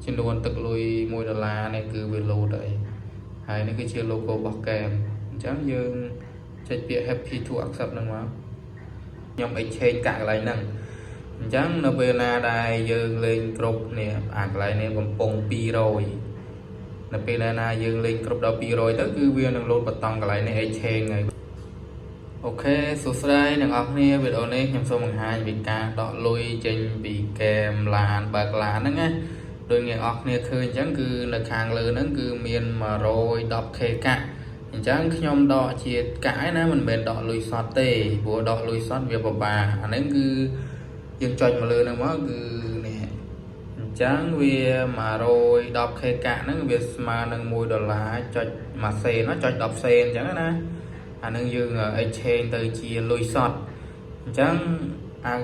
ចំនួនទឹកលុយ$1នេះគឺវាលោតហើយហើយនេះគឺជា logo របស់កែមអញ្ចឹងយើងចុចពាក្យ happy to accept ហ្នឹងមកខ្ញុំ exchange កាក់កន្លែងហ្នឹងអញ្ចឹងនៅពេលណាដែលយើងលេងគ្រប់នេះអាកន្លែងនេះកំពុង200នៅពេលណាយើងលេងគ្រប់ដល់200ទៅគឺវានឹងលោតបតង់កន្លែងនេះ exchange ហើយអូខេសួស្តីអ្នកនរគ្នាវីដេអូនេះខ្ញុំសូមបង្ហាញពីការដកលុយចេញពីហ្គេមឡានបើកឡានហ្នឹងណាដោយអ្នកនរគ្នាឃើញអញ្ចឹងគឺនៅខាងលើហ្នឹងគឺមាន 110k កាក់អញ្ចឹងខ្ញុំដកជាកាក់ឯណាមិនមែនដកលុយសតទេព្រោះដកលុយសតវាពិបាកអាហ្នឹងគឺយើងចុចមកលើហ្នឹងមកគឺនេះអញ្ចឹងវា 110k កាក់ហ្នឹងវាស្មើនឹង$1ចុច1សេនចុច10សេនអញ្ចឹងណាអានឹងយើង exchange ទៅជាលុយសតអញ្ចឹងអា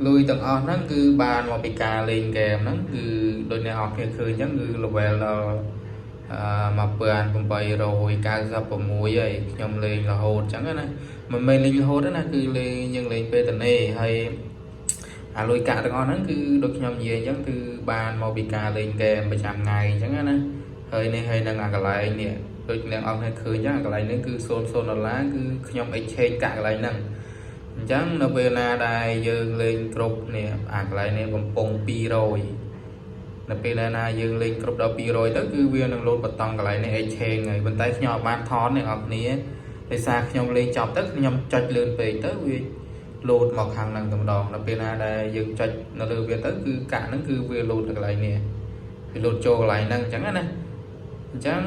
លុយទាំងអស់ហ្នឹងគឺបានមកពីការលេងហ្គេមហ្នឹងគឺដូចអ្នកនរគ្នាឃើញអញ្ចឹងគឺ level ដល់1896ហើយខ្ញុំលេងរហូតអញ្ចឹងណាមិនមែនលេងរហូតទេណាគឺលេងយើងលេងពេលតនេហើយអាលុយកាក់ទាំងអស់ហ្នឹងគឺដូចខ្ញុំនិយាយអញ្ចឹងគឺបានមកពីការលេងហ្គេមប្រចាំថ្ងៃអញ្ចឹងណាហើយនេះហើយនឹងអាកន្លែងនេះដូចអ្នកនរគ្នាឃើញអញ្ចឹងអាកន្លែងនេះគឺ$00គឺខ្ញុំ exchange កាក់កន្លែងហ្នឹងអញ្ចឹងនៅពេលណាដែលយើងលេងគ្រប់នេះអាកន្លែងនេះកំពុង200នៅពេលណាយើងលេងគ្រប់ដល់200ទៅគឺវានឹងលោតបតង់កន្លែងនេះ exchange ហើយប៉ុន្តែខ្ញុំអត់បានថតអ្នកនរគ្នាដោយសារខ្ញុំលេងចប់ទៅខ្ញុំចុចលឿនពេកទៅវាលោតមកខាងហ្នឹងតែម្ដងនៅពេលណាដែលយើងចុចនៅលើវាទៅគឺកាក់ហ្នឹងគឺវាលោតនៅកន្លែងនេះវាលោតចូលកន្លែងហ្នឹងអញ្ចឹងណាអញ្ចឹង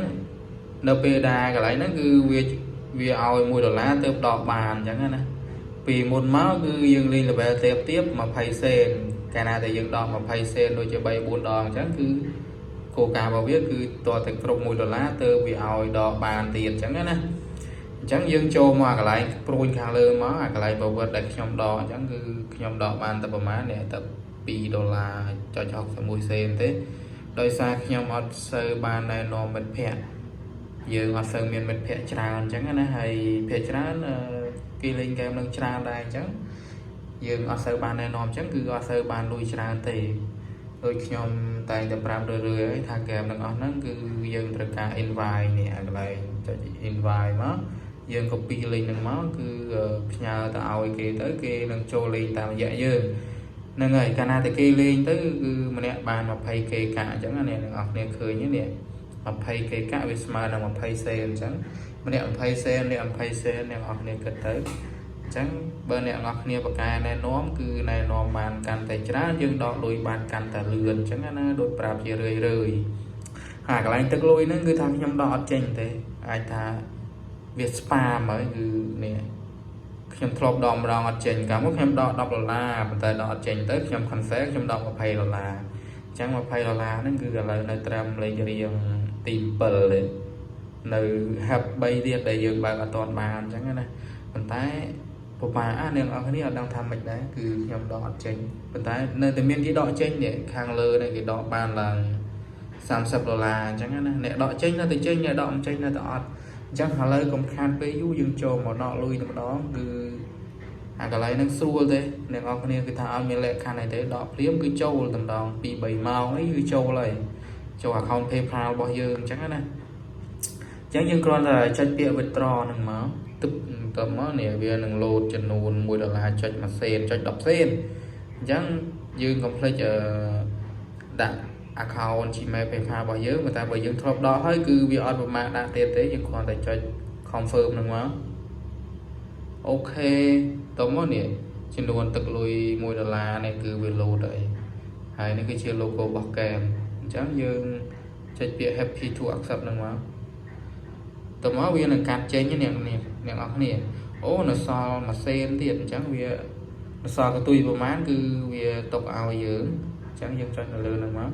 នៅពេលដែលកន្លែងហ្នឹងគឺវាឲ្យ$1ទៅដកបានអញ្ចឹងណាពីមុនមកគឺយើងលេង level ទៀប20សេនកាលណាតែយើងដក20សេនដូចជា3 4ដងអញ្ចឹងគឺគោលការណ៍របស់វាគឺតតែគ្រប់$1ទៅវាឲ្យដកបានទៀតអញ្ចឹងណាអញ្ចឹងយើងចូលមកកន្លែងព្រួយខាងលើមកអាកន្លែងប្រវត្តិដែលខ្ញុំដកអញ្ចឹងគឺខ្ញុំដកបានតែប្រហែលនេះតែ$2.61សេនទេដោយសារខ្ញុំអត់សូវបានណែនាំមិត្តភ័ក្តិយើងអត់សូវមានមិត្តភ័ក្តិច្រើនអញ្ចឹងណាហើយភាគច្រើនគេលេងហ្គេមនឹងច្រើនដែរអញ្ចឹងយើងអត់សូវបានណែនាំអញ្ចឹងគឺអត់សូវបានលុយច្រើនទេដូចខ្ញុំតែងតែប្រាប់រឿយៗហើយថាហ្គេមទាំងអស់ហ្នឹងគឺយើងត្រូវការ invite នេះអាកន្លែងចុច invite មកយើង copy link ហ្នឹងមកគឺផ្ញើទៅឲ្យគេទៅគេនឹងចូលលេងតាមរយៈយើងហ្នឹងហើយកាលណាតែគេលេងទៅគឺម្នាក់បាន 20k កាក់អញ្ចឹងណាអ្នកទាំងអស់គ្នាឃើញនេះ 20k កាក់វាស្មើនឹង20សេនអញ្ចឹងម្នាក់20សេនអ្នក20សេនអ្នកនរគ្នាគិតទៅអញ្ចឹងបើអ្នកនរគ្នាបកកែណែនាំគឺណែនាំបានកាន់តែច្រើនយើងដកលុយបានកាន់តែលឿនអញ្ចឹងណាដូចប្រាប់ជារឿយហើយកន្លែងទឹកលុយហ្នឹងគឺថាខ្ញុំដកអត់ចេញទេអាចថាវាស្ប៉ាមហើយគឺនេះខ្ញុំធ្លាប់ដកម្ដងអត់ចេញកាលមកខ្ញុំដក$10ប៉ុន្តែដកអត់ចេញទៅខ្ញុំ cancel ខ្ញុំដក$20អញ្ចឹង$20ហ្នឹងគឺឥឡូវនៅត្រឹមលេខរៀងទី7ទេនៅ hub 3ទៀតដែលយើងបើកអត់ទាន់បានអញ្ចឹងណាប៉ុន្តែពិបាកអ្នកនរគ្នាអត់ដឹងថាម៉េចដែរគឺខ្ញុំដកអត់ចេញប៉ុន្តែនៅតែមានគេដកចេញនេះខាងលើនេះគេដកបានឡើង$30អញ្ចឹងណាអ្នកដកចេញនៅតែចេញអ្នកដកមិនចេញនៅតែអត់អញ្ចឹងឥឡូវកុំខានពេលយូរយើងចូលមកដកលុយតែម្ដងគឺអាកន្លែងហ្នឹងស្រួលទេអ្នកនរគ្នាគឺថាអត់មានលក្ខខណ្ឌអីទេដកព្រាមគឺចូលតែម្ដង 2-3 ម៉ោងអីគឺចូលហើយចូល account PayPal របស់យើងអញ្ចឹងណាអញ្ចឹងយើងគ្រាន់តែចុចពាក្យ withdraw ហ្នឹងមកទឹកទៅមកនេះវានឹងលោតចំនួន$1ចុច1សេនចុច10សេនអញ្ចឹងយើងកុំភ្លេចដាក់ account Gmail PayPal របស់យើងតែបើយើងធ្លាប់ដកហើយគឺវាអត់ប្រមាណដាក់ទៀតទេយើងគ្រាន់តែចុច confirm ហ្នឹងមកអូខេតោះមកនេះចំនួនទឹកលុយ$1នេះគឺវាលោតហើយនេះគឺជា logo របស់ហ្គេមអញ្ចឹងយើងចុចពាក្យ happy to accept ហ្នឹងមកតើមកវានឹងកាត់ចេញអ្នកនរគ្នាអូនៅសល់1សេនទៀតអញ្ចឹងវានៅសល់កតុយប្រមាណគឺវាຕົកឲ្យយើងអញ្ចឹងយើងចុចនៅលើហ្នឹងមក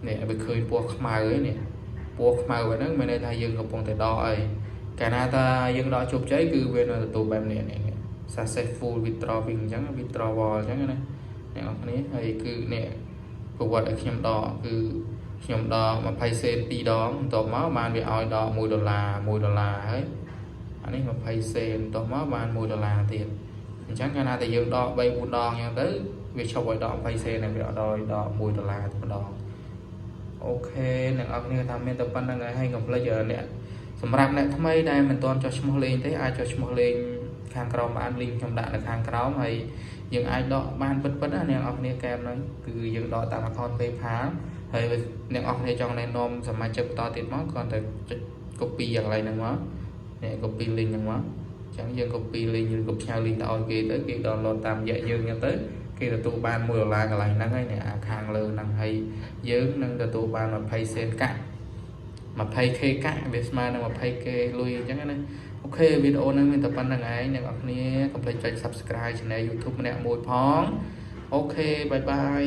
នេះវាឃើញពណ៌ខ្មៅហ្នឹងនេះពណ៌ខ្មៅហ្នឹងមានន័យថាយើងកំពុងតែដកអីកាលណាតាយើងដកជោគជ័យគឺវានៅទទួលបែបនេះ successful withdrawing អញ្ចឹង withdrawal អញ្ចឹងណាអ្នកនរគ្នាហើយគឺនេះប្រវត្តិឲ្យខ្ញុំដកគឺខ្ញុំដក20សេន2ដងបន្ទាប់មកបានវាឲ្យដក$1ហើយអានេះ20សេនបន្ទាប់មកបាន$1ទៀតអញ្ចឹងកាលណាតែយើងដក3 4ដងអញ្ចឹងទៅ វាឈប់ឲ្យដក20សេនវាអត់ដល់ដក$1តែម្ដងអូខេអ្នកអរគ្នាថាមានតែប៉ុណ្្នឹងហើយកុំភ្លេចអ្នកសម្រាប់អ្នកថ្មីដែលមិនទាន់ចុះឈ្មោះលេងទេអាចចុះឈ្មោះលេងខាងក្រោមបាន link ខ្ញុំដាក់នៅខាងក្រោមហើយយើងអាចដកបានពិតណាអ្នកនរគ្នាកែមហ្នឹងគឺយើងដកតាម account PayPal ហើយអ្នកនរគ្នាចង់ណែនាំសមាជិកបន្តទៀតមកគ្រាន់តែចុច copy កន្លែងហ្នឹងមកនេះ copy link ហ្នឹងមកអញ្ចឹងយើង copy link ឬក៏ផ្ញើ link ទៅឲ្យគេទៅគេ download តាមរយៈយើងអញ្ចឹងទៅគេទទួលបាន$1កន្លែងហ្នឹងហើយអ្នកខាងលើហ្នឹងហើយយើងនឹងទទួលបាន20សេនកាក់ 20k កាក់វាស្មើនឹង 20k លុយអញ្ចឹងណាអូខេវីដេអូហ្នឹងមានតែប៉ុណ្្នឹងឯងអ្នកនរគ្នាកុំភ្លេចចុច Subscribe Channel YouTube ម្នាក់មួយផងអូខេបាយបាយ